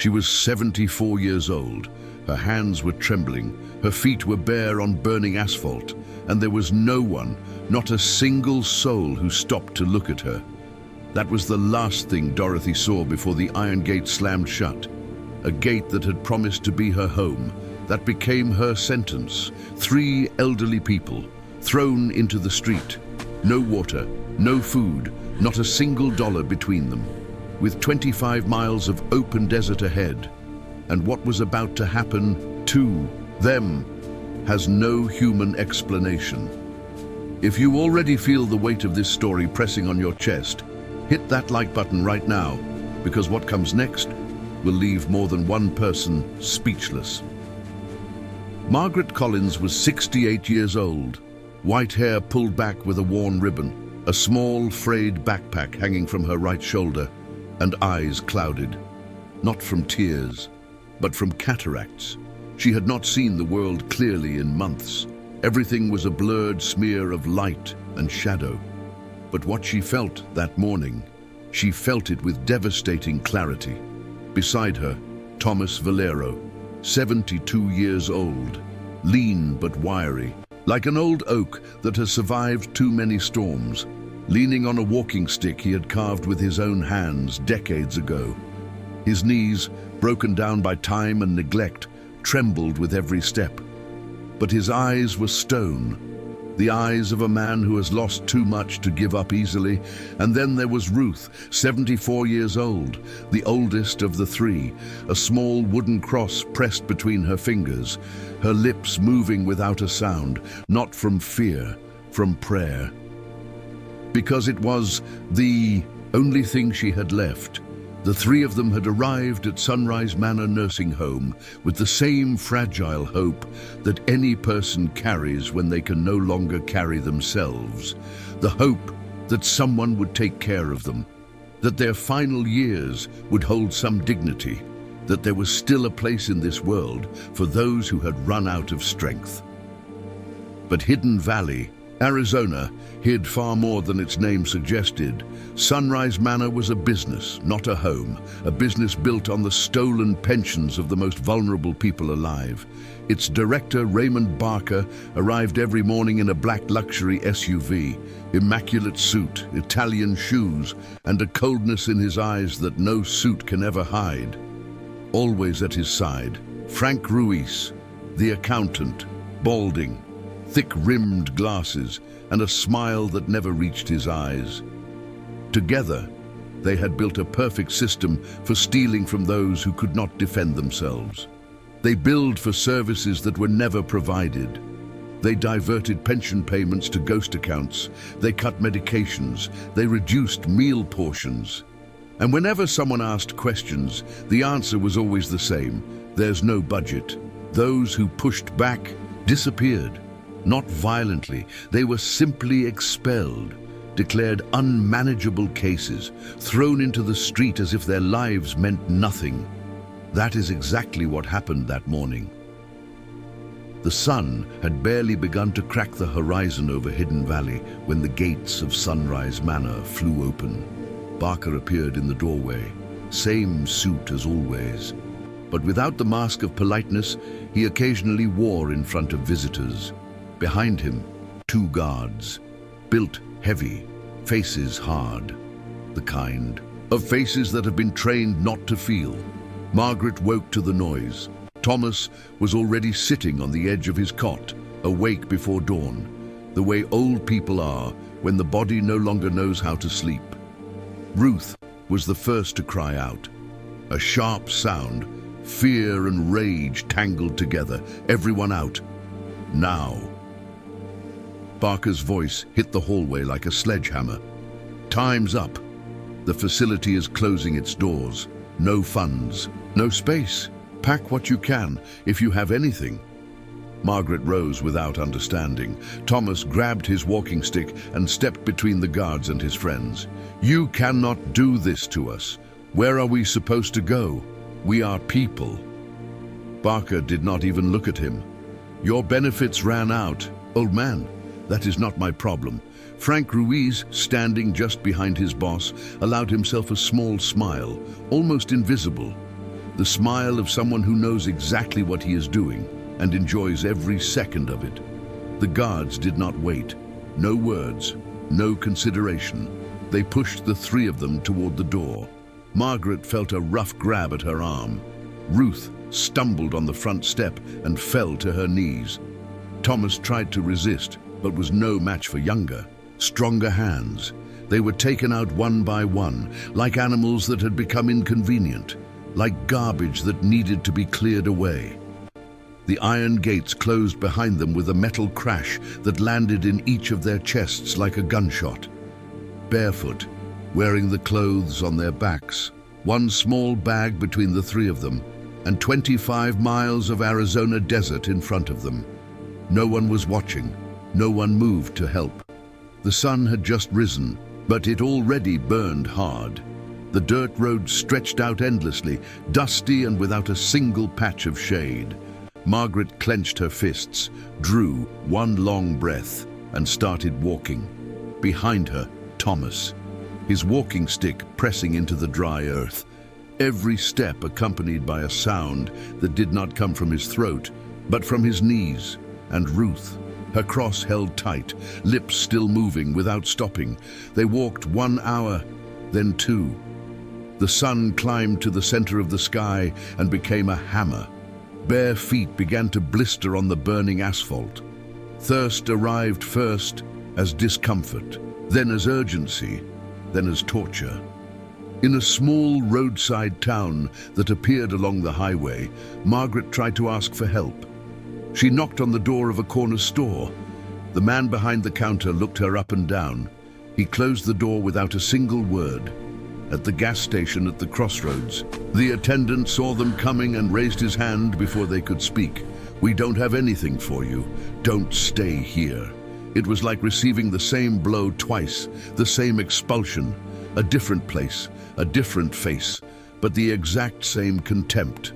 She was 74 years old. Her hands were trembling, her feet were bare on burning asphalt, and there was no one, not a single soul, who stopped to look at her. That was the last thing Dorothy saw before the iron gate slammed shut. A gate that had promised to be her home, that became her sentence. 3 elderly people, thrown into the street. No water, no food, not a single dollar between them. With 25 miles of open desert ahead. And what was about to happen to them has no human explanation. If you already feel the weight of this story pressing on your chest, hit that like button right now, because what comes next will leave more than one person speechless. Margaret Collins was 68 years old, white hair pulled back with a worn ribbon, a small frayed backpack hanging from her right shoulder, and eyes clouded, not from tears, but from cataracts. She had not seen the world clearly in months. Everything was a blurred smear of light and shadow. But what she felt that morning, she felt it with devastating clarity. Beside her, Thomas Valero, 72 years old, lean but wiry, like an old oak that has survived too many storms, leaning on a walking stick he had carved with his own hands decades ago. His knees, broken down by time and neglect, trembled with every step. But his eyes were stone, the eyes of a man who has lost too much to give up easily. And then there was Ruth, 74 years old, the oldest of the 3, a small wooden cross pressed between her fingers, her lips moving without a sound, not from fear, from prayer. Because it was the only thing she had left. The 3 of them had arrived at Sunrise Manor Nursing Home with the same fragile hope that any person carries when they can no longer carry themselves. The hope that someone would take care of them, that their final years would hold some dignity, that there was still a place in this world for those who had run out of strength. But Hidden Valley, Arizona, hid far more than its name suggested. Sunrise Manor was a business, not a home, a business built on the stolen pensions of the most vulnerable people alive. Its director, Raymond Barker, arrived every morning in a black luxury SUV, immaculate suit, Italian shoes, and a coldness in his eyes that no suit can ever hide. Always at his side, Frank Ruiz, the accountant, balding, thick-rimmed glasses, and a smile that never reached his eyes. Together, they had built a perfect system for stealing from those who could not defend themselves. They billed for services that were never provided. They diverted pension payments to ghost accounts. They cut medications. They reduced meal portions. And whenever someone asked questions, the answer was always the same: there's no budget. Those who pushed back disappeared. Not violently, they were simply expelled, declared unmanageable cases, thrown into the street as if their lives meant nothing. That is exactly what happened that morning. The sun had barely begun to crack the horizon over Hidden Valley when the gates of Sunrise Manor flew open. Barker appeared in the doorway, same suit as always, but without the mask of politeness he occasionally wore in front of visitors. Behind him, 2 guards, built heavy, faces hard, the kind of faces that have been trained not to feel. Margaret woke to the noise. Thomas was already sitting on the edge of his cot, awake before dawn, the way old people are when the body no longer knows how to sleep. Ruth was the first to cry out. A sharp sound, fear and rage tangled together. Everyone out. Now. Barker's voice hit the hallway like a sledgehammer. Time's up. The facility is closing its doors. No funds, no space. Pack what you can, if you have anything. Margaret rose without understanding. Thomas grabbed his walking stick and stepped between the guards and his friends. You cannot do this to us. Where are we supposed to go? We are people. Barker did not even look at him. Your benefits ran out, old man. That is not my problem. Frank Ruiz, standing just behind his boss, allowed himself a small smile, almost invisible. the smile of someone who knows exactly what he is doing and enjoys every second of it. The guards did not wait. No words, no consideration. They pushed the three of them toward the door. Margaret felt a rough grab at her arm. Ruth stumbled on the front step and fell to her knees. Thomas tried to resist, but was no match for younger, stronger hands. They were taken out one by one, like animals that had become inconvenient, like garbage that needed to be cleared away. The iron gates closed behind them with a metal crash that landed in each of their chests like a gunshot. Barefoot, wearing the clothes on their backs, one small bag between the three of them, and 25 miles of Arizona desert in front of them. No one was watching. No one moved to help. The sun had just risen, but it already burned hard. The dirt road stretched out endlessly, dusty and without a single patch of shade. Margaret clenched her fists, drew one long breath, and started walking. Behind her, Thomas, his walking stick pressing into the dry earth. Every step accompanied by a sound that did not come from his throat, but from his knees. And Ruth, her cross held tight, lips still moving without stopping. They walked 1 hour, then 2. The sun climbed to the center of the sky and became a hammer. Bare feet began to blister on the burning asphalt. Thirst arrived first as discomfort, then as urgency, then as torture. In a small roadside town that appeared along the highway, Margaret tried to ask for help. She knocked on the door of a corner store. The man behind the counter looked her up and down. He closed the door without a single word. At the gas station at the crossroads, the attendant saw them coming and raised his hand before they could speak. "We don't have anything for you. Don't stay here." It was like receiving the same blow twice, the same expulsion, a different place, a different face, but the exact same contempt.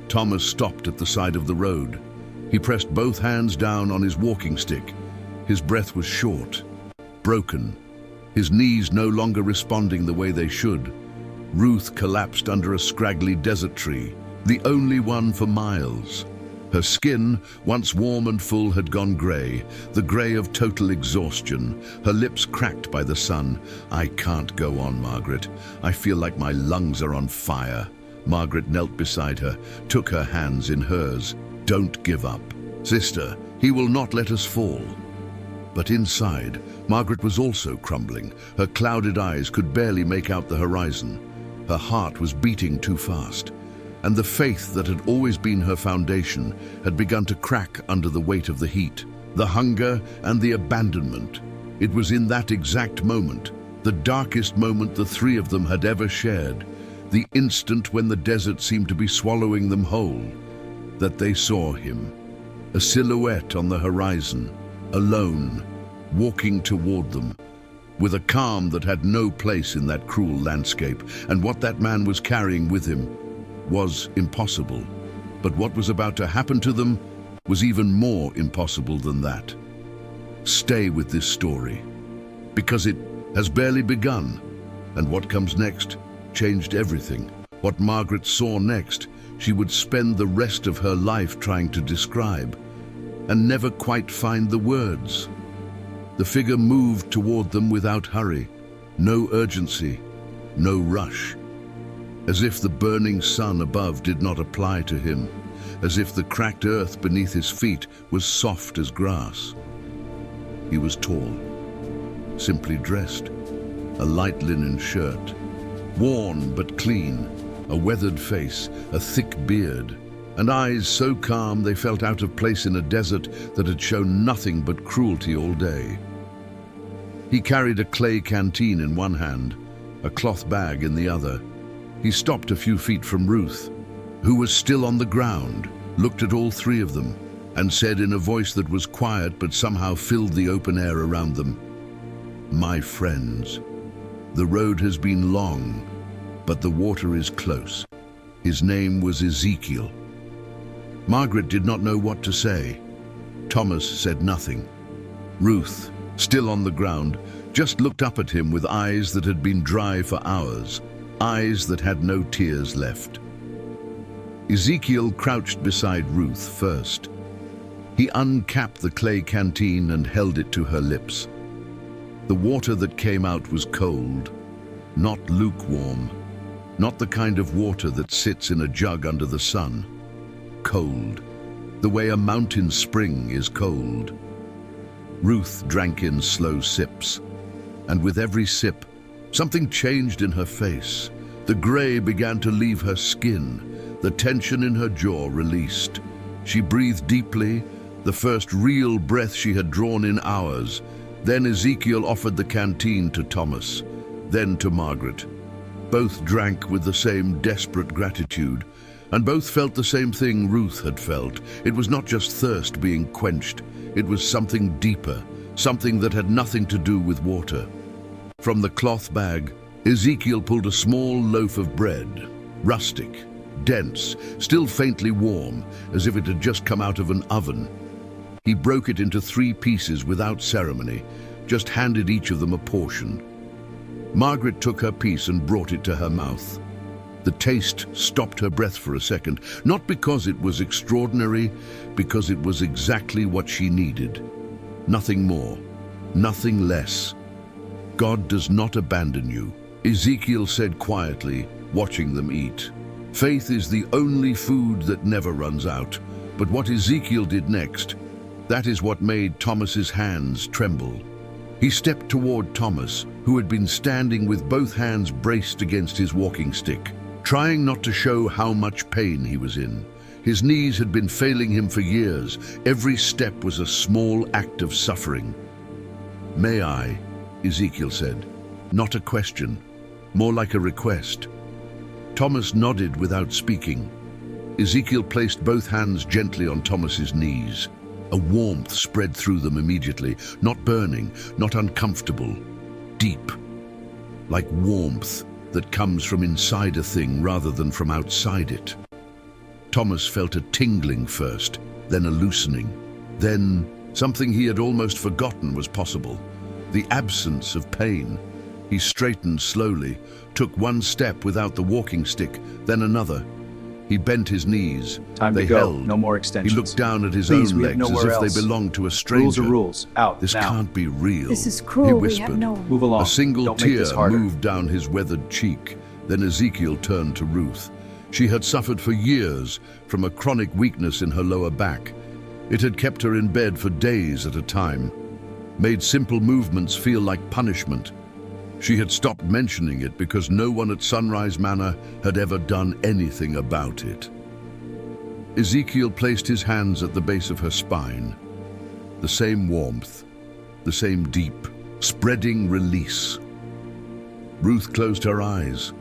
Thomas stopped at the side of the road. He pressed both hands down on his walking stick. His breath was short, broken, his knees no longer responding the way they should. Ruth collapsed under a scraggly desert tree, the only one for miles. Her skin, once warm and full, had gone grey, the grey of total exhaustion, her lips cracked by the sun. "I can't go on, Margaret. I feel like my lungs are on fire." Margaret knelt beside her, took her hands in hers. "Don't give up. Sister, he will not let us fall." But inside, Margaret was also crumbling. Her clouded eyes could barely make out the horizon. Her heart was beating too fast, and the faith that had always been her foundation had begun to crack under the weight of the heat, the hunger and the abandonment. It was in that exact moment, the darkest moment the three of them had ever shared, the instant when the desert seemed to be swallowing them whole, that they saw him, a silhouette on the horizon, alone, walking toward them, with a calm that had no place in that cruel landscape. And what that man was carrying with him was impossible. But what was about to happen to them was even more impossible than that. Stay with this story, because it has barely begun, and what comes next changed everything. What Margaret saw next, she would spend the rest of her life trying to describe, and never quite find the words. The figure moved toward them without hurry, no urgency, no rush, as if the burning sun above did not apply to him, as if the cracked earth beneath his feet was soft as grass. He was tall, simply dressed, a light linen shirt, worn but clean, a weathered face, a thick beard, and eyes so calm they felt out of place in a desert that had shown nothing but cruelty all day. He carried a clay canteen in one hand, a cloth bag in the other. He stopped a few feet from Ruth, who was still on the ground, looked at all three of them, and said in a voice that was quiet but somehow filled the open air around them, "My friends, the road has been long, but the water is close." His name was Ezekiel. Margaret did not know what to say. Thomas said nothing. Ruth, still on the ground, just looked up at him with eyes that had been dry for hours, eyes that had no tears left. Ezekiel crouched beside Ruth first. He uncapped the clay canteen and held it to her lips. The water that came out was cold, not lukewarm, not the kind of water that sits in a jug under the sun. Cold, the way a mountain spring is cold. Ruth drank in slow sips, and with every sip, something changed in her face. The gray began to leave her skin, the tension in her jaw released. She breathed deeply, the first real breath she had drawn in hours. Then Ezekiel offered the canteen to Thomas, then to Margaret. Both drank with the same desperate gratitude, and both felt the same thing Ruth had felt. It was not just thirst being quenched, it was something deeper, something that had nothing to do with water. From the cloth bag, Ezekiel pulled a small loaf of bread, rustic, dense, still faintly warm, as if it had just come out of an oven. He broke it into 3 pieces without ceremony, just handed each of them a portion. Margaret took her piece and brought it to her mouth. The taste stopped her breath for a second, not because it was extraordinary, because it was exactly what she needed. Nothing more, nothing less. God does not abandon you, Ezekiel said quietly, watching them eat. Faith is the only food that never runs out. But what Ezekiel did next, that is what made Thomas's hands tremble. He stepped toward Thomas, who had been standing with both hands braced against his walking stick, trying not to show how much pain he was in. His knees had been failing him for years. Every step was a small act of suffering. "May I?" Ezekiel said. Not a question, more like a request. Thomas nodded without speaking. Ezekiel placed both hands gently on Thomas's knees. A warmth spread through them immediately, not burning, not uncomfortable, deep, like warmth that comes from inside a thing rather than from outside it. Thomas felt a tingling first, then a loosening. Then something he had almost forgotten was possible, the absence of pain. He straightened slowly, took one step without the walking stick, then another. He bent his knees. Time they to go. held. No more extensions. He looked down at his Please, own we have legs as nowhere if else. they belonged to a stranger. Rules are rules. Out This now. can't be real, This is he cruel. We whispered. have no... Move along. A single Don't make tear this harder. moved down his weathered cheek. Then Ezekiel turned to Ruth. She had suffered for years from a chronic weakness in her lower back. It had kept her in bed for days at a time, made simple movements feel like punishment. She had stopped mentioning it because no one at Sunrise Manor had ever done anything about it. Ezekiel placed his hands at the base of her spine. The same warmth, the same deep, spreading release. Ruth closed her eyes.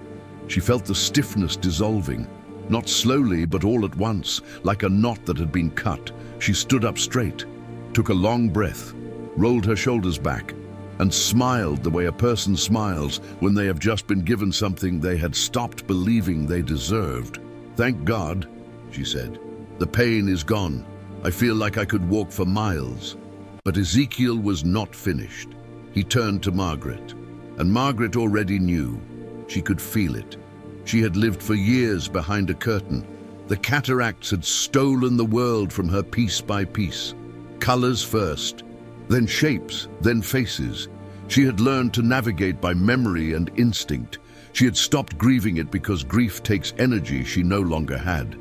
She felt the stiffness dissolving, not slowly but all at once, like a knot that had been cut. She stood up straight, took a long breath, rolled her shoulders back, and smiled the way a person smiles when they have just been given something they had stopped believing they deserved. "Thank God," she said. "The pain is gone. I feel like I could walk for miles." But Ezekiel was not finished. He turned to Margaret, and Margaret already knew. She could feel it. She had lived for years behind a curtain. The cataracts had stolen the world from her piece by piece. Colors first, then shapes, then faces. She had learned to navigate by memory and instinct. She had stopped grieving it because grief takes energy she no longer had.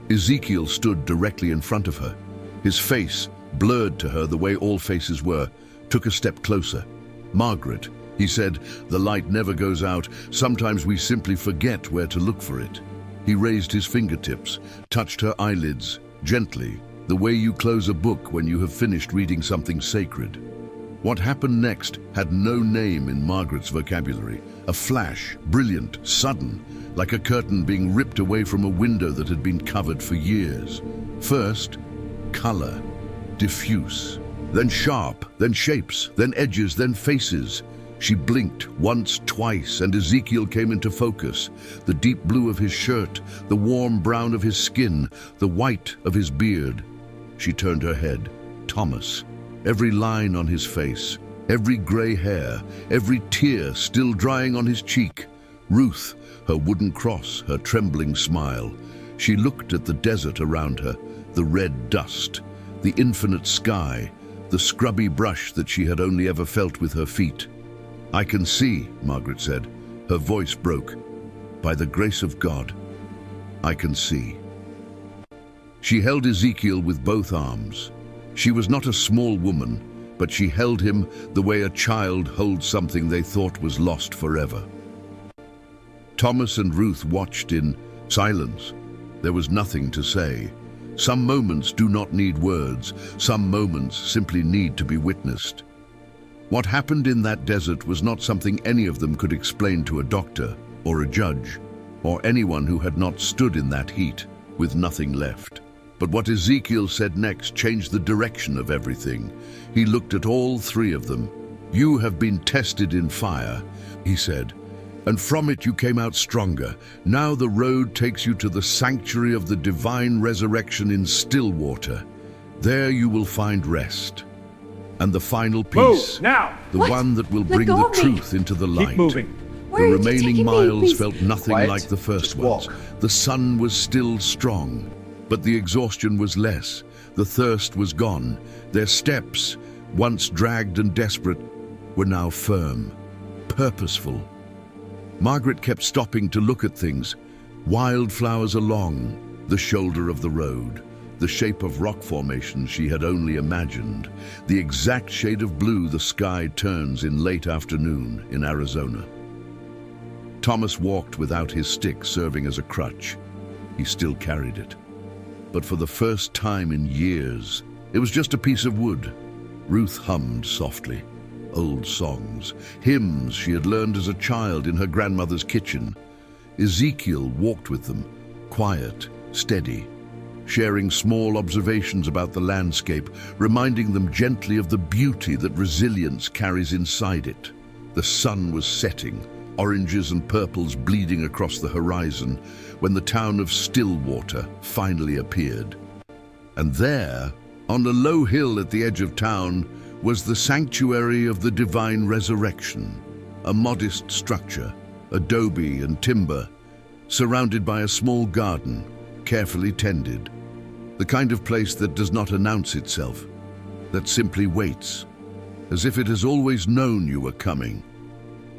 Ezekiel stood directly in front of her. His face, blurred to her the way all faces were, took a step closer. "Margaret," he said, "the light never goes out. Sometimes we simply forget where to look for it." He raised his fingertips, touched her eyelids, gently, the way you close a book when you have finished reading something sacred. What happened next had no name in Margaret's vocabulary. A flash, brilliant, sudden, like a curtain being ripped away from a window that had been covered for years. First, color, diffuse, then sharp, then shapes, then edges, then faces. She blinked once, twice, and Ezekiel came into focus. The deep blue of his shirt, the warm brown of his skin, the white of his beard. She turned her head. Thomas. Every line on his face, every gray hair, every tear still drying on his cheek. Ruth, her wooden cross, her trembling smile. She looked at the desert around her, the red dust, the infinite sky, the scrubby brush that she had only ever felt with her feet. "I can see," Margaret said. Her voice broke. "By the grace of God, I can see." She held Ezekiel with both arms. She was not a small woman, but she held him the way a child holds something they thought was lost forever. Thomas and Ruth watched in silence. There was nothing to say. Some moments do not need words. Some moments simply need to be witnessed. What happened in that desert was not something any of them could explain to a doctor or a judge or anyone who had not stood in that heat with nothing left. But what Ezekiel said next changed the direction of everything. He looked at all three of them. "You have been tested in fire," he said, "and from it you came out stronger. Now the road takes you to the sanctuary of the divine resurrection in still water. There you will find rest. And the final piece, now! the one that will bring the truth into the light." Keep moving. The remaining miles felt nothing Quiet. like the first Just ones. walk. The sun was still strong, but the exhaustion was less. The thirst was gone. Their steps, once dragged and desperate, were now firm, purposeful. Margaret kept stopping to look at things. Wildflowers along the shoulder of the road, the shape of rock formations she had only imagined, the exact shade of blue the sky turns in late afternoon in Arizona. Thomas walked without his stick serving as a crutch. He still carried it. But for the first time in years, it was just a piece of wood. Ruth hummed softly. Old songs, hymns she had learned as a child in her grandmother's kitchen. Ezekiel walked with them, quiet, steady, sharing small observations about the landscape, reminding them gently of the beauty that resilience carries inside it. The sun was setting, oranges and purples bleeding across the horizon, when the town of Stillwater finally appeared. And there, on a low hill at the edge of town, was the sanctuary of the divine resurrection, a modest structure, adobe and timber, surrounded by a small garden, carefully tended. The kind of place that does not announce itself, that simply waits, as if it has always known you were coming.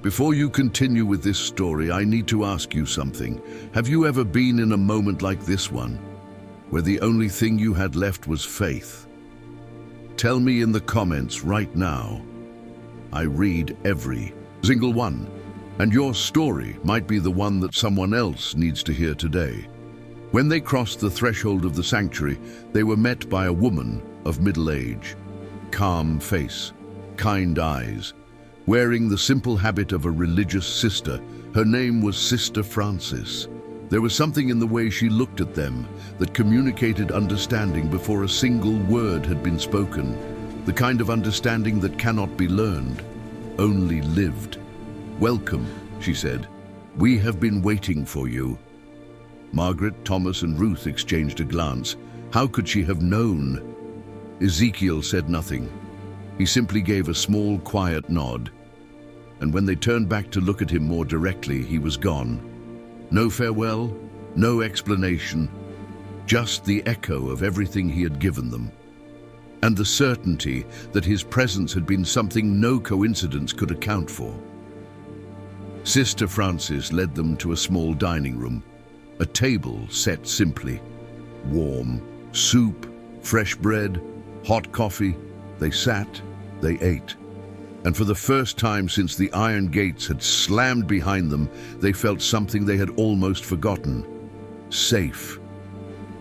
Before you continue with this story, I need to ask you something. Have you ever been in a moment like this one, where the only thing you had left was faith? Tell me in the comments right now. I read every single one, and your story might be the one that someone else needs to hear today. When they crossed the threshold of the sanctuary, they were met by a woman of middle age, calm face, kind eyes, wearing the simple habit of a religious sister. Her name was Sister Francis. There was something in the way she looked at them that communicated understanding before a single word had been spoken, the kind of understanding that cannot be learned, only lived. "Welcome," she said. "We have been waiting for you." Margaret, Thomas, and Ruth exchanged a glance. How could she have known? Ezekiel said nothing. He simply gave a small, quiet nod. And when they turned back to look at him more directly, he was gone. No farewell, no explanation, just the echo of everything he had given them. And the certainty that his presence had been something no coincidence could account for. Sister Francis led them to a small dining room, a table set simply. Warm, soup, fresh bread, hot coffee. They sat, they ate. And for the first time since the iron gates had slammed behind them, they felt something they had almost forgotten. Safe.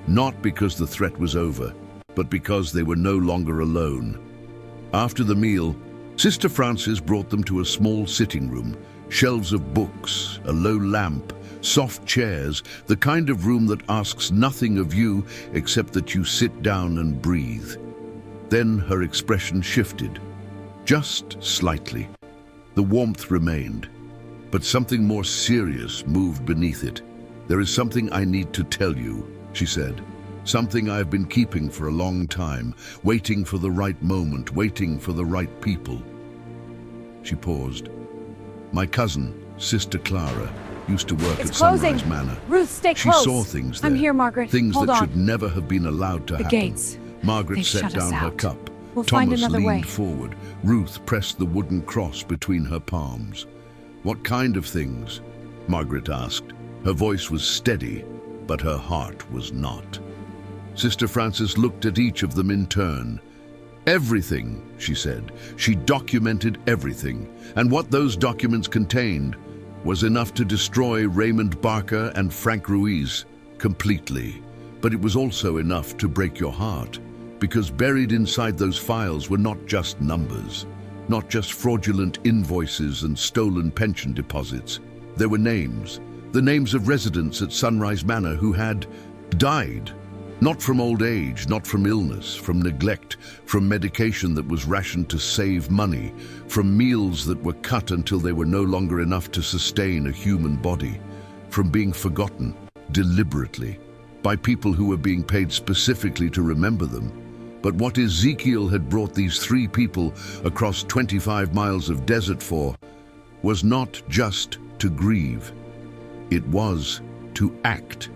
Not because the threat was over, but because they were no longer alone. After the meal, Sister Francis brought them to a small sitting room, shelves of books, a low lamp, soft chairs, the kind of room that asks nothing of you except that you sit down and breathe. Then her expression shifted, just slightly. The warmth remained, but something more serious moved beneath it. "There is something I need to tell you," she said. "Something I have been keeping for a long time, waiting for the right moment, waiting for the right people." She paused. "My cousin, Sister Clara, used to work It's at closing. Sunrise Manor. Ruth, stay She close. saw things there. I'm here, Margaret. Things Hold that on. should never have been allowed to The happen. gates. Margaret They've set shut us down her out. cup. We'll find Thomas another leaned way. forward. Ruth pressed the wooden cross between her palms. What kind of things? Margaret asked. Her voice was steady, but her heart was not. Sister Frances looked at each of them in turn. Everything, she said. She documented everything, and what those documents contained was enough to destroy Raymond Barker and Frank Ruiz completely. But it was also enough to break your heart, because buried inside those files were not just numbers, not just fraudulent invoices and stolen pension deposits. There were names, the names of residents at Sunrise Manor who had died. Not from old age, not from illness, from neglect, from medication that was rationed to save money, from meals that were cut until they were no longer enough to sustain a human body, from being forgotten deliberately by people who were being paid specifically to remember them. But what Ezekiel had brought these three people across 25 miles of desert for was not just to grieve. It was to act.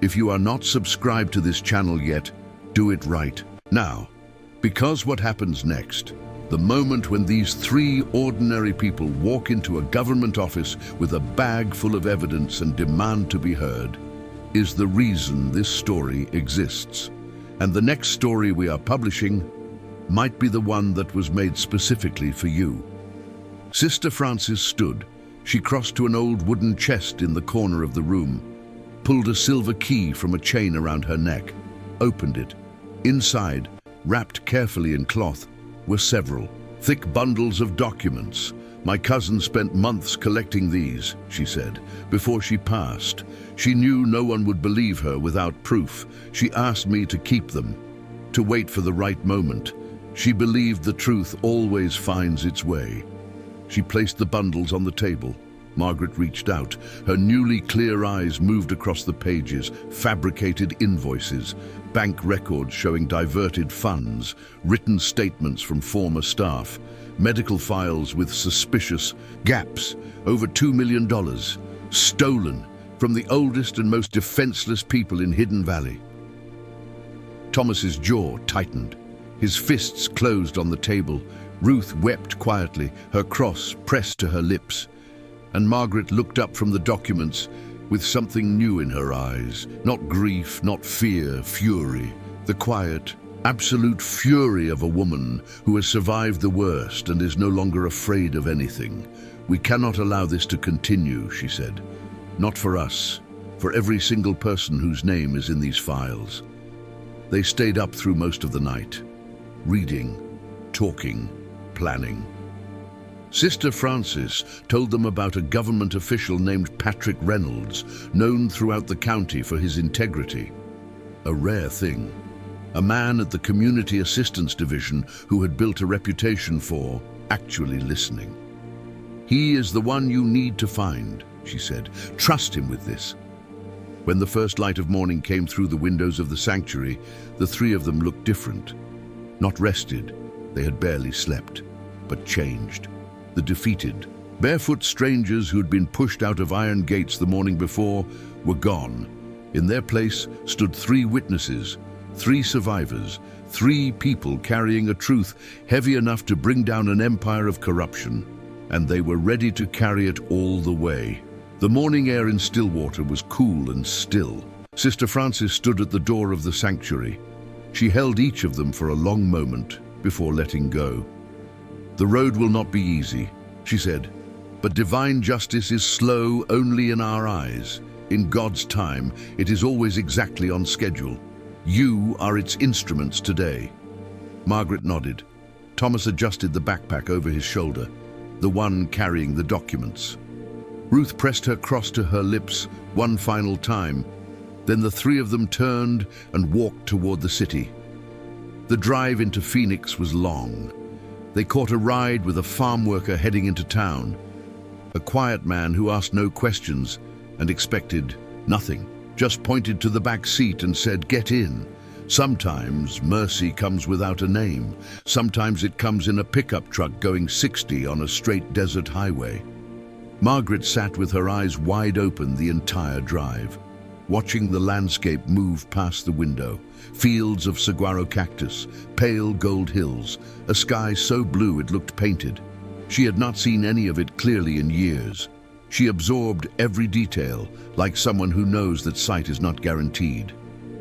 If you are not subscribed to this channel yet, do it right now. Because what happens next, the moment when these three ordinary people walk into a government office with a bag full of evidence and demand to be heard, is the reason this story exists. And the next story we are publishing might be the one that was made specifically for you. Sister Frances stood. She crossed to an old wooden chest in the corner of the room, pulled a silver key from a chain around her neck, opened it. Inside, wrapped carefully in cloth, were several thick bundles of documents. My cousin spent months collecting these, she said, before she passed. She knew no one would believe her without proof. She asked me to keep them, to wait for the right moment. She believed the truth always finds its way. She placed the bundles on the table. Margaret reached out. Her newly clear eyes moved across the pages, fabricated invoices, bank records showing diverted funds, written statements from former staff, medical files with suspicious gaps, over $2 million, stolen from the oldest and most defenseless people in Hidden Valley. Thomas's jaw tightened. His fists closed on the table. Ruth wept quietly, her cross pressed to her lips. And Margaret looked up from the documents with something new in her eyes. Not grief, not fear, fury. The quiet, absolute fury of a woman who has survived the worst and is no longer afraid of anything. We cannot allow this to continue, she said. Not for us, for every single person whose name is in these files. They stayed up through most of the night, reading, talking, planning. Sister Frances told them about a government official named Patrick Reynolds, known throughout the county for his integrity. A rare thing. A man at the Community Assistance Division who had built a reputation for actually listening. He is the one you need to find, she said. Trust him with this. When the first light of morning came through the windows of the sanctuary, the three of them looked different. Not rested, they had barely slept, but changed. The defeated, barefoot strangers who had been pushed out of iron gates the morning before were gone. In their place stood three witnesses, three survivors, three people carrying a truth heavy enough to bring down an empire of corruption, and they were ready to carry it all the way. The morning air in Stillwater was cool and still. Sister Frances stood at the door of the sanctuary. She held each of them for a long moment before letting go. The road will not be easy, she said, but divine justice is slow only in our eyes. In God's time, it is always exactly on schedule. You are its instruments today. Margaret nodded. Thomas adjusted the backpack over his shoulder, the one carrying the documents. Ruth pressed her cross to her lips one final time. Then the three of them turned and walked toward the city. The drive into Phoenix was long. They caught a ride with a farm worker heading into town, a quiet man who asked no questions and expected nothing, just pointed to the back seat and said, "Get in." Sometimes mercy comes without a name. Sometimes it comes in a pickup truck going 60 on a straight desert highway. Margaret sat with her eyes wide open the entire drive, watching the landscape move past the window. Fields of saguaro cactus, pale gold hills, a sky so blue it looked painted. She had not seen any of it clearly in years. She absorbed every detail, like someone who knows that sight is not guaranteed.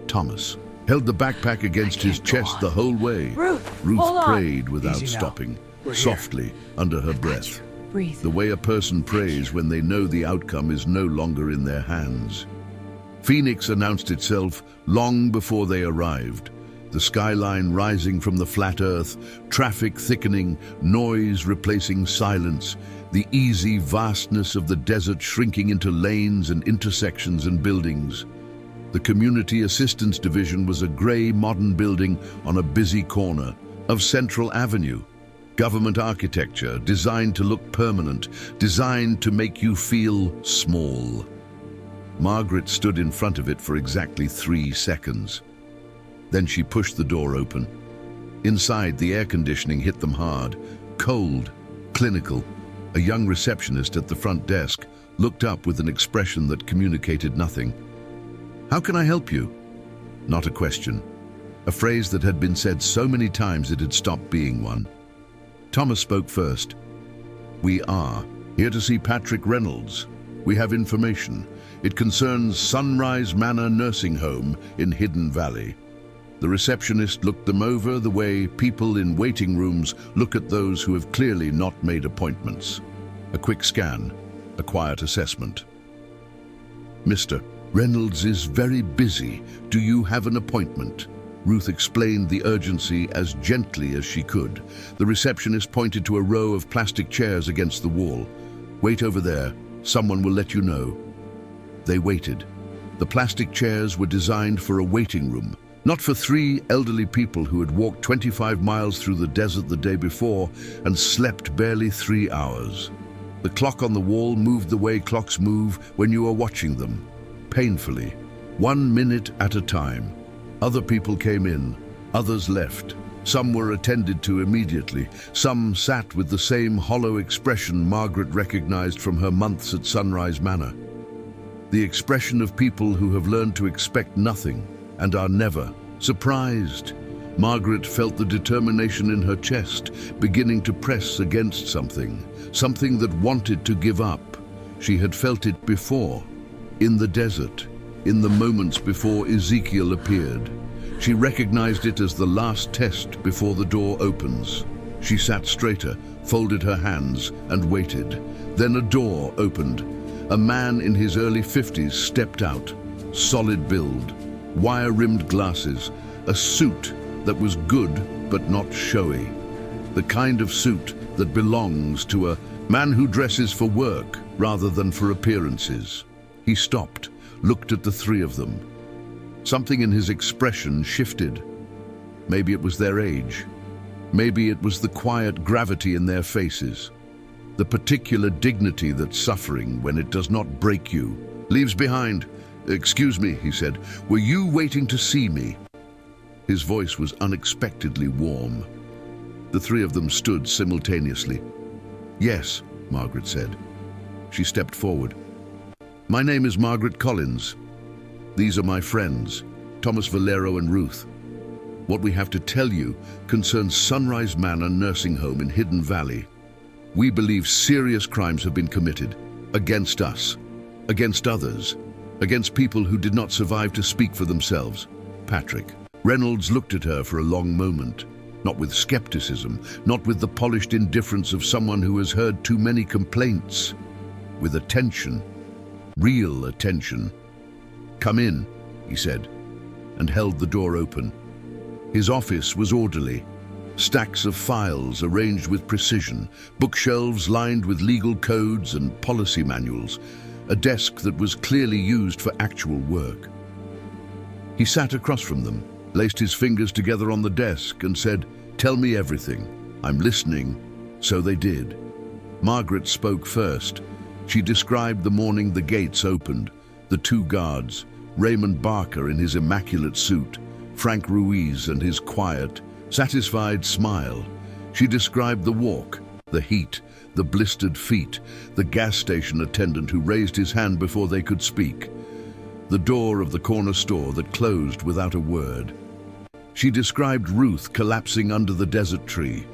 Thomas held the backpack against his chest the whole way. Ruth prayed without stopping, softly, under her breath. Breathe. The way a person prays when they know the outcome is no longer in their hands. Phoenix announced itself long before they arrived. The skyline rising from the flat earth, traffic thickening, noise replacing silence, the easy vastness of the desert shrinking into lanes and intersections and buildings. The Community Assistance Division was a grey modern building on a busy corner of Central Avenue. Government architecture designed to look permanent, designed to make you feel small. Margaret stood in front of it for exactly 3 seconds. Then she pushed the door open. Inside, the air conditioning hit them hard, cold, clinical. A young receptionist at the front desk looked up with an expression that communicated nothing. "How can I help you?" Not a question. A phrase that had been said so many times it had stopped being one. Thomas spoke first. "We are here to see Patrick Reynolds. We have information. It concerns Sunrise Manor Nursing Home in Hidden Valley." The receptionist looked them over the way people in waiting rooms look at those who have clearly not made appointments. A quick scan, a quiet assessment. "Mr. Reynolds is very busy. Do you have an appointment?" Ruth explained the urgency as gently as she could. The receptionist pointed to a row of plastic chairs against the wall. "Wait over there. Someone will let you know." They waited. The plastic chairs were designed for a waiting room, not for 3 elderly people who had walked 25 miles through the desert the day before and slept barely 3 hours. The clock on the wall moved the way clocks move when you are watching them, painfully, 1 minute at a time. Other people came in, others left. Some were attended to immediately. Some sat with the same hollow expression Margaret recognized from her months at Sunrise Manor. The expression of people who have learned to expect nothing and are never surprised. Margaret felt the determination in her chest beginning to press against something that wanted to give up. She had felt it before, in the desert, in the moments before Ezekiel appeared. She recognized it as the last test before the door opens. She sat straighter, folded her hands, and waited. Then a door opened. A man in his early 50s stepped out, solid build, wire-rimmed glasses, a suit that was good but not showy. The kind of suit that belongs to a man who dresses for work rather than for appearances. He stopped, looked at the 3 of them. Something in his expression shifted. Maybe it was their age. Maybe it was the quiet gravity in their faces. The particular dignity that suffering, when it does not break you, leaves behind. "Excuse me," he said. "Were you waiting to see me?" His voice was unexpectedly warm. The 3 of them stood simultaneously. "Yes," Margaret said. She stepped forward. "My name is Margaret Collins. These are my friends, Thomas Valero and Ruth. What we have to tell you concerns Sunrise Manor Nursing Home in Hidden Valley. We believe serious crimes have been committed against us, against others, against people who did not survive to speak for themselves. Patrick." Reynolds looked at her for a long moment, not with skepticism, not with the polished indifference of someone who has heard too many complaints, with attention, real attention. "Come in," he said, and held the door open. His office was orderly. Stacks of files arranged with precision, bookshelves lined with legal codes and policy manuals, a desk that was clearly used for actual work. He sat across from them, laced his fingers together on the desk and said, "Tell me everything. I'm listening." So they did. Margaret spoke first. She described the morning the gates opened, the 2 guards, Raymond Barker in his immaculate suit, Frank Ruiz and his quiet, satisfied smile. She described the walk, The heat, the blistered feet, the gas station attendant who raised his hand before they could speak. The door of the corner store that closed without a word. She described Ruth collapsing under the desert tree,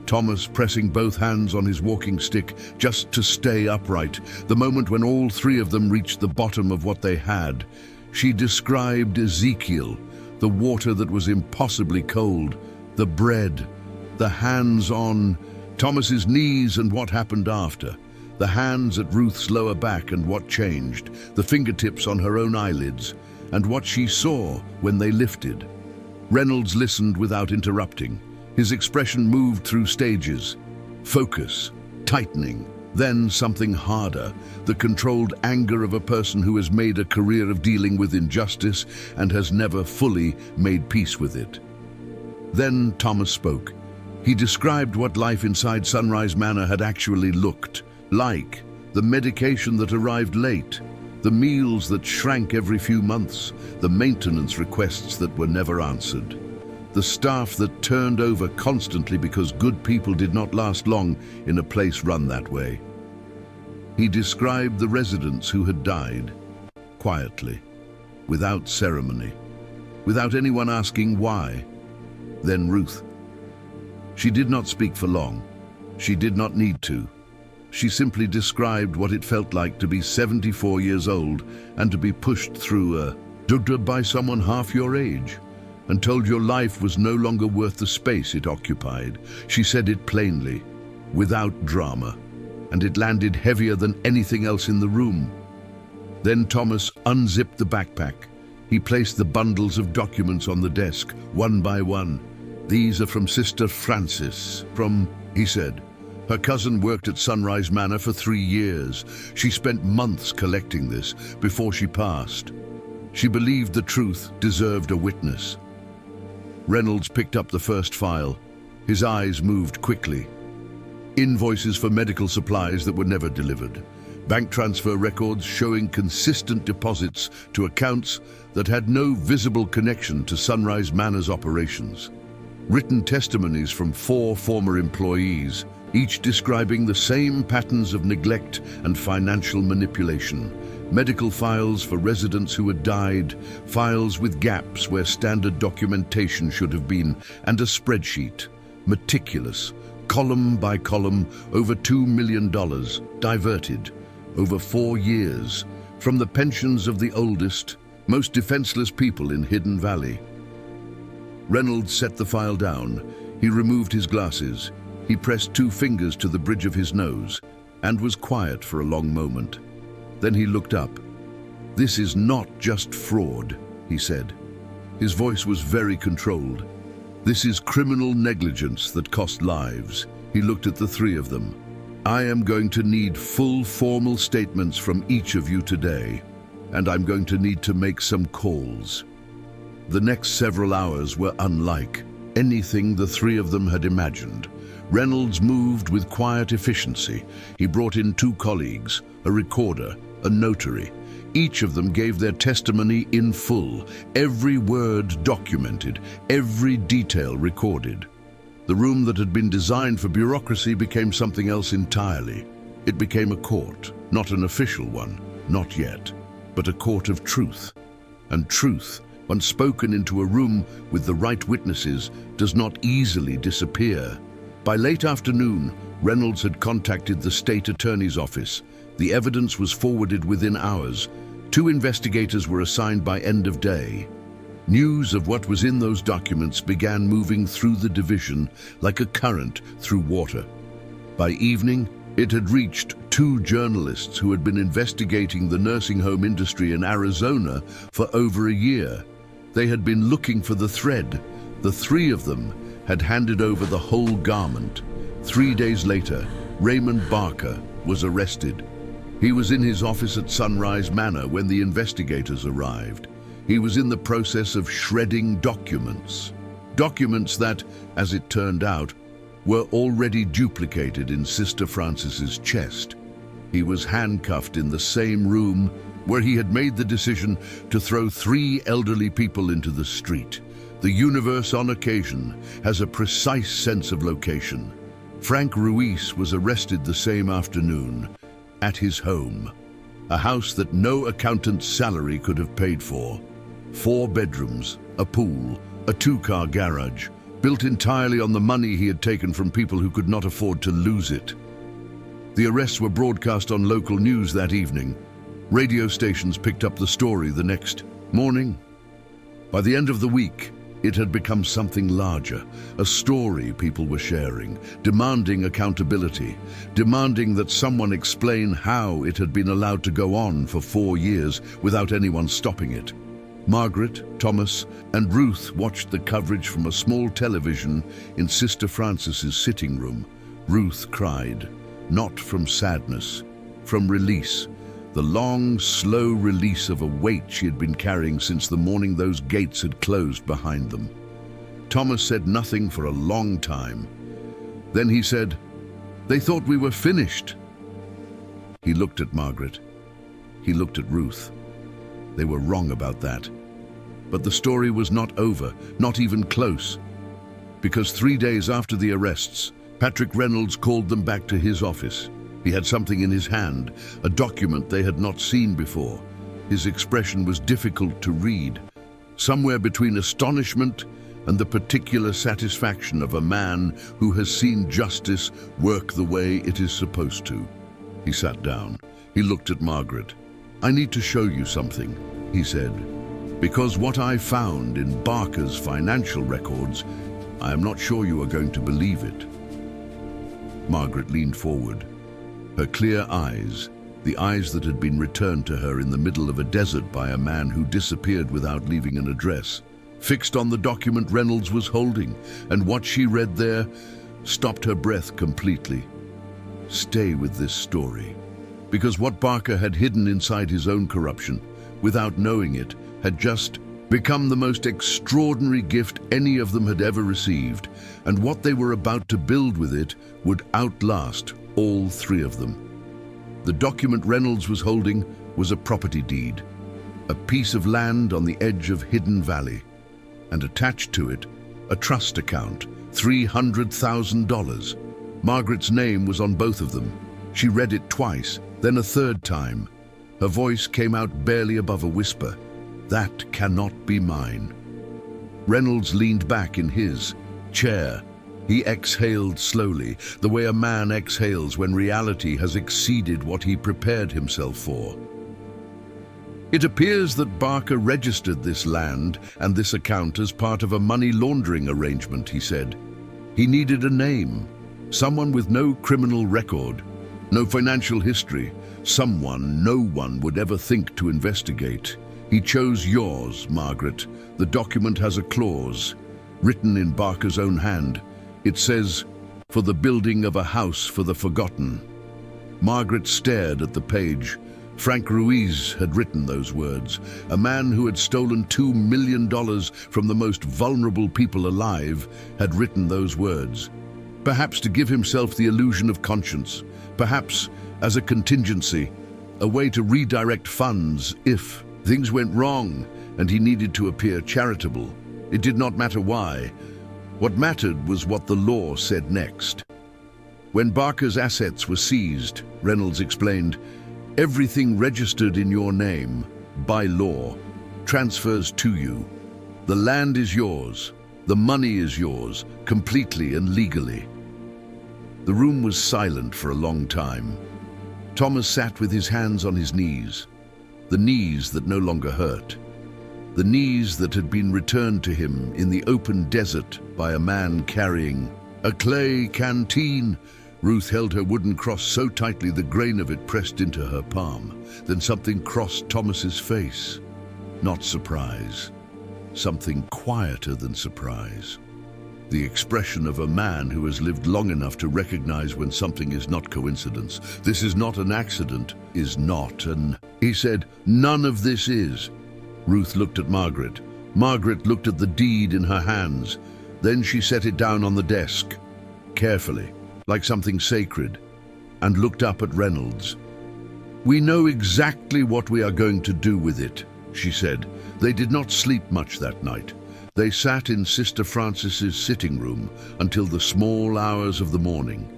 Thomas pressing both hands on his walking stick just to stay upright, the moment when all three of them reached the bottom of what they had. She described Ezekiel, the water that was impossibly cold, the bread, the hands on Thomas's knees and what happened after, the hands at Ruth's lower back and what changed, the fingertips on her own eyelids, and what she saw when they lifted. Reynolds listened without interrupting. His expression moved through stages. Focus, tightening, then something harder, the controlled anger of a person who has made a career of dealing with injustice and has never fully made peace with it. Then Thomas spoke. He described what life inside Sunrise Manor had actually looked like, the medication that arrived late, the meals that shrank every few months, the maintenance requests that were never answered, the staff that turned over constantly because good people did not last long in a place run that way. He described the residents who had died, quietly, without ceremony, without anyone asking why. Then Ruth. She did not speak for long. She did not need to. She simply described what it felt like to be 74 years old and to be pushed through a doctor by someone half your age, and told your life was no longer worth the space it occupied. She said it plainly, without drama, and it landed heavier than anything else in the room. Then Thomas unzipped the backpack. He placed the bundles of documents on the desk, one by one. "These are from Sister Frances, he said. Her cousin worked at Sunrise Manor for 3 years. She spent months collecting this before she passed. She believed the truth deserved a witness." Reynolds picked up the first file. His eyes moved quickly. Invoices for medical supplies that were never delivered. Bank transfer records showing consistent deposits to accounts that had no visible connection to Sunrise Manor's operations. Written testimonies from 4 former employees, each describing the same patterns of neglect and financial manipulation. Medical files for residents who had died, files with gaps where standard documentation should have been, and a spreadsheet, meticulous, column by column, over $2 million, diverted, over 4 years, from the pensions of the oldest, most defenseless people in Hidden Valley. Reynolds set the file down. He removed his glasses. He pressed 2 fingers to the bridge of his nose and was quiet for a long moment. Then he looked up. "This is not just fraud," he said. His voice was very controlled. "This is criminal negligence that cost lives." He looked at the 3 of them. "I am going to need full formal statements from each of you today, and I'm going to need to make some calls." The next several hours were unlike anything the 3 of them had imagined. Reynolds moved with quiet efficiency. He brought in 2 colleagues, a recorder, a notary. Each of them gave their testimony in full, every word documented, every detail recorded. The room that had been designed for bureaucracy became something else entirely. It became a court, not an official one, not yet, but a court of truth. And truth, once spoken into a room with the right witnesses, does not easily disappear. By late afternoon, Reynolds had contacted the state attorney's office. The evidence was forwarded within hours. 2 investigators were assigned by end of day. News of what was in those documents began moving through the division like a current through water. By evening, it had reached 2 journalists who had been investigating the nursing home industry in Arizona for over a year. They had been looking for the thread. The 3 of them had handed over the whole garment. 3 days later, Raymond Barker was arrested. He was in his office at Sunrise Manor when the investigators arrived. He was in the process of shredding documents. Documents that, as it turned out, were already duplicated in Sister Frances's chest. He was handcuffed in the same room where he had made the decision to throw 3 elderly people into the street. The universe, on occasion, has a precise sense of location. Frank Ruiz was arrested the same afternoon at his home, a house that no accountant's salary could have paid for. 4 bedrooms, a pool, a 2-car garage, built entirely on the money he had taken from people who could not afford to lose it. The arrests were broadcast on local news that evening. Radio stations picked up the story the next morning. By the end of the week, it had become something larger, a story people were sharing, demanding accountability, demanding that someone explain how it had been allowed to go on for 4 years without anyone stopping it. Margaret, Thomas, and Ruth watched the coverage from a small television in Sister Frances's sitting room. Ruth cried, not from sadness, from release. The long, slow release of a weight she had been carrying since the morning those gates had closed behind them. Thomas said nothing for a long time. Then he said, "They thought we were finished." He looked at Margaret. He looked at Ruth. They were wrong about that. But the story was not over, not even close. Because 3 days after the arrests, Patrick Reynolds called them back to his office. He had something in his hand, a document they had not seen before. His expression was difficult to read, somewhere between astonishment and the particular satisfaction of a man who has seen justice work the way it is supposed to. He sat down. He looked at Margaret. "I need to show you something," he said, "because what I found in Barker's financial records, I am not sure you are going to believe it." Margaret leaned forward. Her clear eyes, the eyes that had been returned to her in the middle of a desert by a man who disappeared without leaving an address, fixed on the document Reynolds was holding, and what she read there stopped her breath completely. Stay with this story, because what Barker had hidden inside his own corruption, without knowing it, had just become the most extraordinary gift any of them had ever received, and what they were about to build with it would outlast all 3 of them. The document Reynolds was holding was a property deed, a piece of land on the edge of Hidden Valley, and attached to it, a trust account, $300,000. Margaret's name was on both of them. She read it twice, then a 3rd time. Her voice came out barely above a whisper. "That cannot be mine." Reynolds leaned back in his chair. He exhaled slowly, the way a man exhales when reality has exceeded what he prepared himself for. "It appears that Barker registered this land and this account as part of a money laundering arrangement," he said. "He needed a name, someone with no criminal record, no financial history, someone no one would ever think to investigate. He chose yours, Margaret. The document has a clause, written in Barker's own hand. It says, 'For the building of a house for the forgotten.'" Margaret stared at the page. Frank Ruiz had written those words. A man who had stolen $2 million from the most vulnerable people alive had written those words. Perhaps to give himself the illusion of conscience, perhaps as a contingency, a way to redirect funds if things went wrong and he needed to appear charitable. It did not matter why. What mattered was what the law said next. When Barker's assets were seized, Reynolds explained, "Everything registered in your name, by law, transfers to you. The land is yours. The money is yours, completely and legally." The room was silent for a long time. Thomas sat with his hands on his knees, the knees that no longer hurt, the knees that had been returned to him in the open desert by a man carrying a clay canteen. Ruth held her wooden cross so tightly the grain of it pressed into her palm. Then something crossed Thomas's face. Not surprise. Something quieter than surprise. The expression of a man who has lived long enough to recognize when something is not coincidence. "This is not an accident, is not an..." He said, "None of this is." Ruth looked at Margaret. Margaret looked at the deed in her hands. Then she set it down on the desk, carefully, like something sacred, and looked up at Reynolds. "We know exactly what we are going to do with it," she said. They did not sleep much that night. They sat in Sister Francis's sitting room until the small hours of the morning,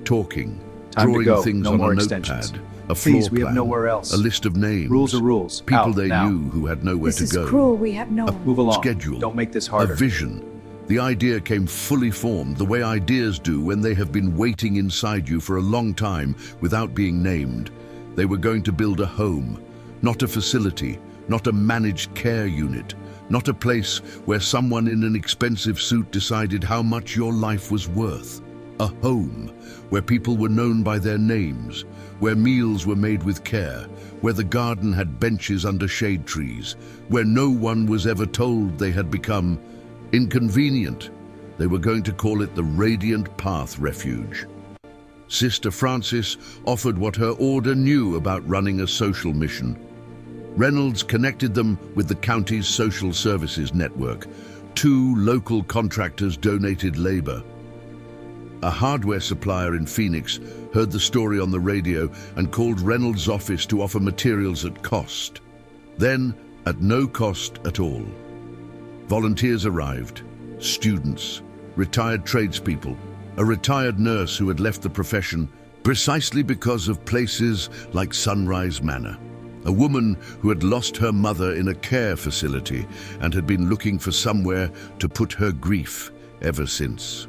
talking, Time to drawing go. things No on more a extensions. notepad, a Please, floor we have plan, nowhere else. a list of names. Rules are rules. People Out, they now. knew who had nowhere This to is go. cruel. We have no Move along. Schedule. Don't make this A harder. vision. The idea came fully formed, the way ideas do when they have been waiting inside you for a long time without being named. They were going to build a home, not a facility, not a managed care unit, not a place where someone in an expensive suit decided how much your life was worth. A home where people were known by their names, where meals were made with care, where the garden had benches under shade trees, where no one was ever told they had become inconvenient. They were going to call it the Radiant Path Refuge. Sister Francis offered what her order knew about running a social mission. Reynolds connected them with the county's social services network. 2 local contractors donated labor. A hardware supplier in Phoenix heard the story on the radio and called Reynolds' office to offer materials at cost. Then, at no cost at all. Volunteers arrived, students, retired tradespeople, a retired nurse who had left the profession precisely because of places like Sunrise Manor, a woman who had lost her mother in a care facility and had been looking for somewhere to put her grief ever since.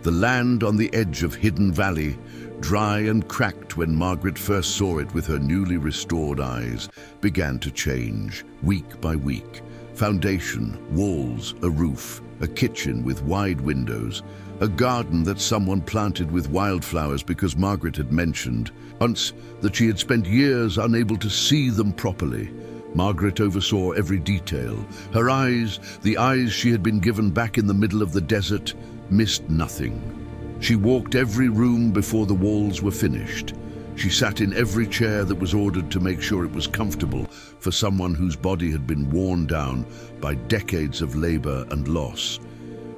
The land on the edge of Hidden Valley, dry and cracked when Margaret first saw it with her newly restored eyes, began to change, week by week. Foundation, walls, a roof, a kitchen with wide windows, a garden that someone planted with wildflowers because Margaret had mentioned once that she had spent years unable to see them properly. Margaret oversaw every detail. Her eyes, the eyes she had been given back in the middle of the desert, missed nothing. She walked every room before the walls were finished. She sat in every chair that was ordered to make sure it was comfortable for someone whose body had been worn down by decades of labor and loss.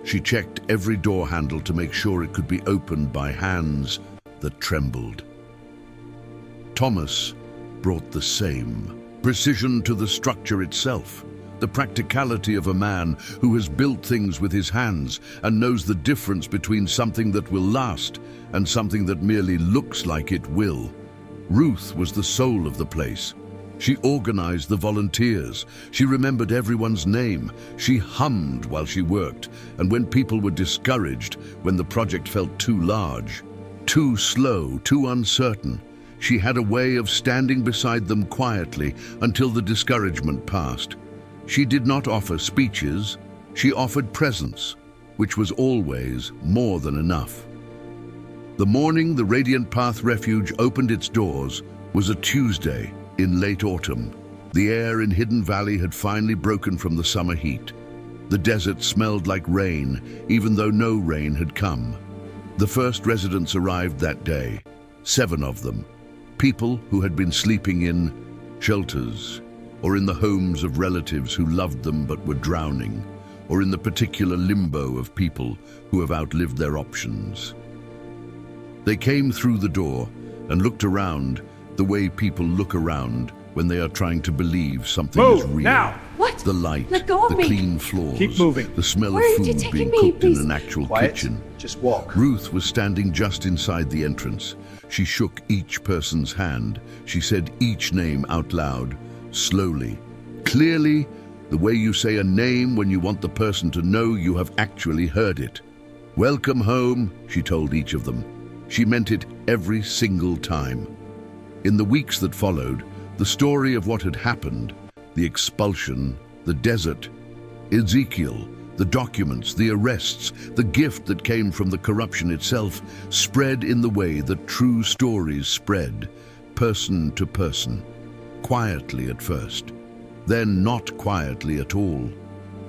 She checked every door handle to make sure it could be opened by hands that trembled. Thomas brought the same precision to the structure itself, the practicality of a man who has built things with his hands and knows the difference between something that will last and something that merely looks like it will. Ruth was the soul of the place. She organized the volunteers. She remembered everyone's name. She hummed while she worked, and when people were discouraged, when the project felt too large, too slow, too uncertain, she had a way of standing beside them quietly until the discouragement passed. She did not offer speeches, she offered presence, which was always more than enough. The morning the Radiant Path Refuge opened its doors was a Tuesday in late autumn. The air in Hidden Valley had finally broken from the summer heat. The desert smelled like rain, even though no rain had come. The first residents arrived that day, 7 of them, people who had been sleeping in shelters, or in the homes of relatives who loved them but were drowning, or in the particular limbo of people who have outlived their options. They came through the door and looked around the way people look around when they are trying to believe something is real. Now! What? The light, Let go of the me. clean floors, Keep moving. the smell Where of are you food taking being me? cooked Please. in an actual Quiet. kitchen. Just walk. Ruth was standing just inside the entrance. She shook each person's hand. She said each name out loud, slowly, clearly, the way you say a name when you want the person to know you have actually heard it. Welcome home, she told each of them. She meant it every single time. In the weeks that followed, the story of what had happened, the expulsion, the desert, Ezekiel, the documents, the arrests, the gift that came from the corruption itself, spread in the way that true stories spread, person to person, quietly at first, then not quietly at all.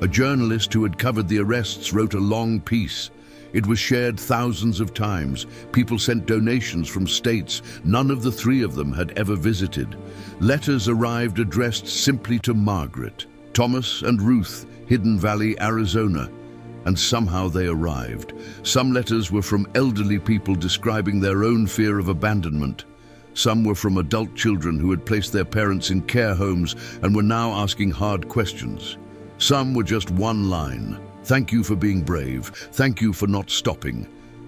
A journalist who had covered the arrests wrote a long piece. It was shared thousands of times. People sent donations from states none of the 3 of them had ever visited. Letters arrived addressed simply to Margaret, Thomas and Ruth, Hidden Valley, Arizona. And somehow they arrived. Some letters were from elderly people describing their own fear of abandonment. Some were from adult children who had placed their parents in care homes and were now asking hard questions. Some were just one line. Thank you for being brave. Thank you for not stopping.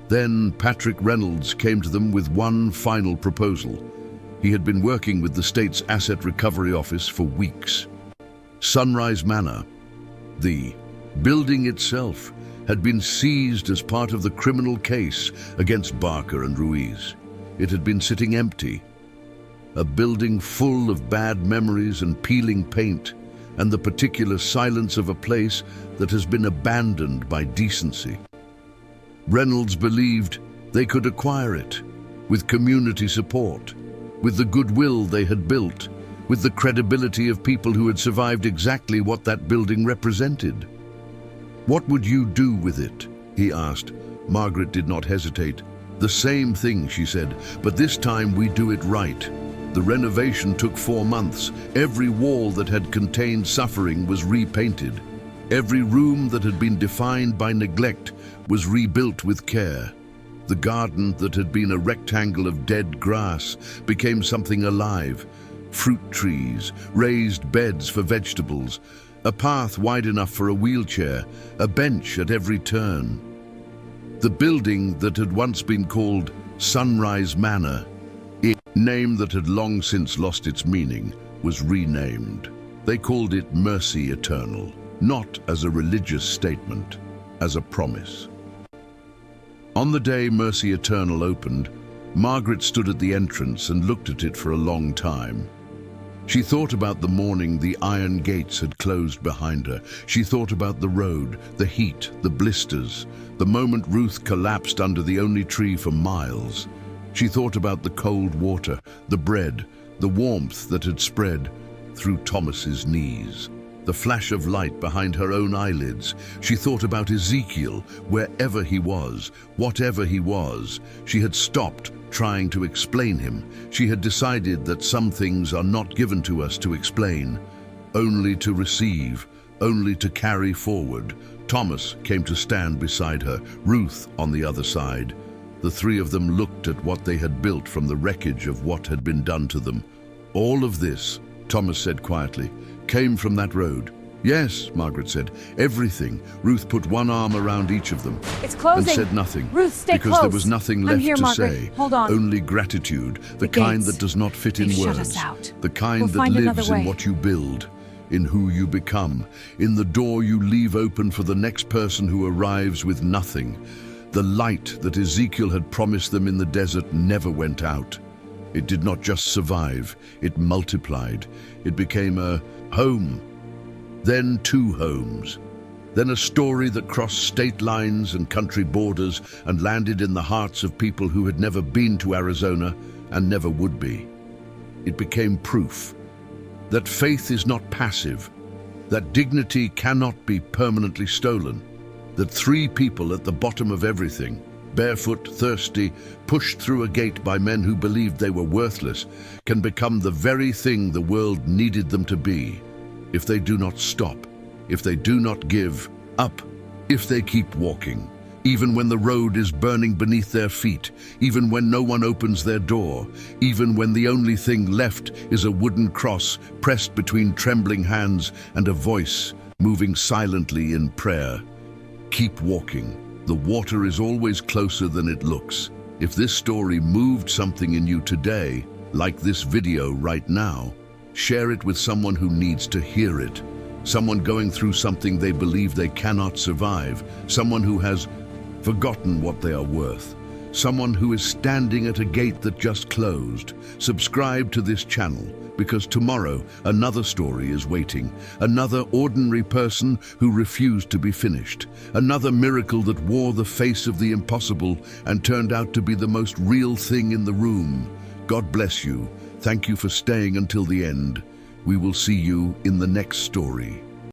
Then Patrick Reynolds came to them with one final proposal. He had been working with the state's Asset Recovery Office for weeks. Sunrise Manor, the building itself, had been seized as part of the criminal case against Barker and Ruiz. It had been sitting empty, a building full of bad memories and peeling paint, and the particular silence of a place that has been abandoned by decency. Reynolds believed they could acquire it, with community support, with the goodwill they had built, with the credibility of people who had survived exactly what that building represented. "What would you do with it?" he asked. Margaret did not hesitate. "The same thing," she said, "but this time we do it right." The renovation took 4 months. Every wall that had contained suffering was repainted. Every room that had been defined by neglect was rebuilt with care. The garden that had been a rectangle of dead grass became something alive. Fruit trees, raised beds for vegetables, a path wide enough for a wheelchair, a bench at every turn. The building that had once been called Sunrise Manor, a name that had long since lost its meaning, was renamed. They called it Mercy Eternal, not as a religious statement, as a promise. On the day Mercy Eternal opened, Margaret stood at the entrance and looked at it for a long time. She thought about the morning the iron gates had closed behind her. She thought about the road, the heat, the blisters, the moment Ruth collapsed under the only tree for miles. She thought about the cold water, the bread, the warmth that had spread through Thomas's knees, the flash of light behind her own eyelids. She thought about Ezekiel, wherever he was, whatever he was. She had stopped trying to explain him. She had decided that some things are not given to us to explain, only to receive, only to carry forward. Thomas came to stand beside her, Ruth on the other side. The three of them looked at what they had built from the wreckage of what had been done to them. "All of this," Thomas said quietly, "came from that road." "Yes," Margaret said, "everything." Ruth put one arm around each of them. "It's closing." And said nothing. "Ruth, stay because close. There was nothing left here, to Margaret. say. Hold on. Only gratitude, the kind that does not fit in They've words. shut us out. The kind We'll that find another lives in way. what you build, in who you become, in the door you leave open for the next person who arrives with nothing. The light that Ezekiel had promised them in the desert never went out. It did not just survive, it multiplied. It became a home, then 2 homes, then a story that crossed state lines and country borders and landed in the hearts of people who had never been to Arizona and never would be. It became proof that faith is not passive, that dignity cannot be permanently stolen, that 3 people at the bottom of everything, barefoot, thirsty, pushed through a gate by men who believed they were worthless, can become the very thing the world needed them to be, if they do not stop, if they do not give up, if they keep walking, even when the road is burning beneath their feet, even when no one opens their door, even when the only thing left is a wooden cross pressed between trembling hands and a voice moving silently in prayer. Keep walking. The water is always closer than it looks. If this story moved something in you today, like this video right now, share it with someone who needs to hear it. Someone going through something they believe they cannot survive. Someone who has forgotten what they are worth. Someone who is standing at a gate that just closed. Subscribe to this channel, because tomorrow another story is waiting. Another ordinary person who refused to be finished. Another miracle that wore the face of the impossible and turned out to be the most real thing in the room. God bless you. Thank you for staying until the end. We will see you in the next story.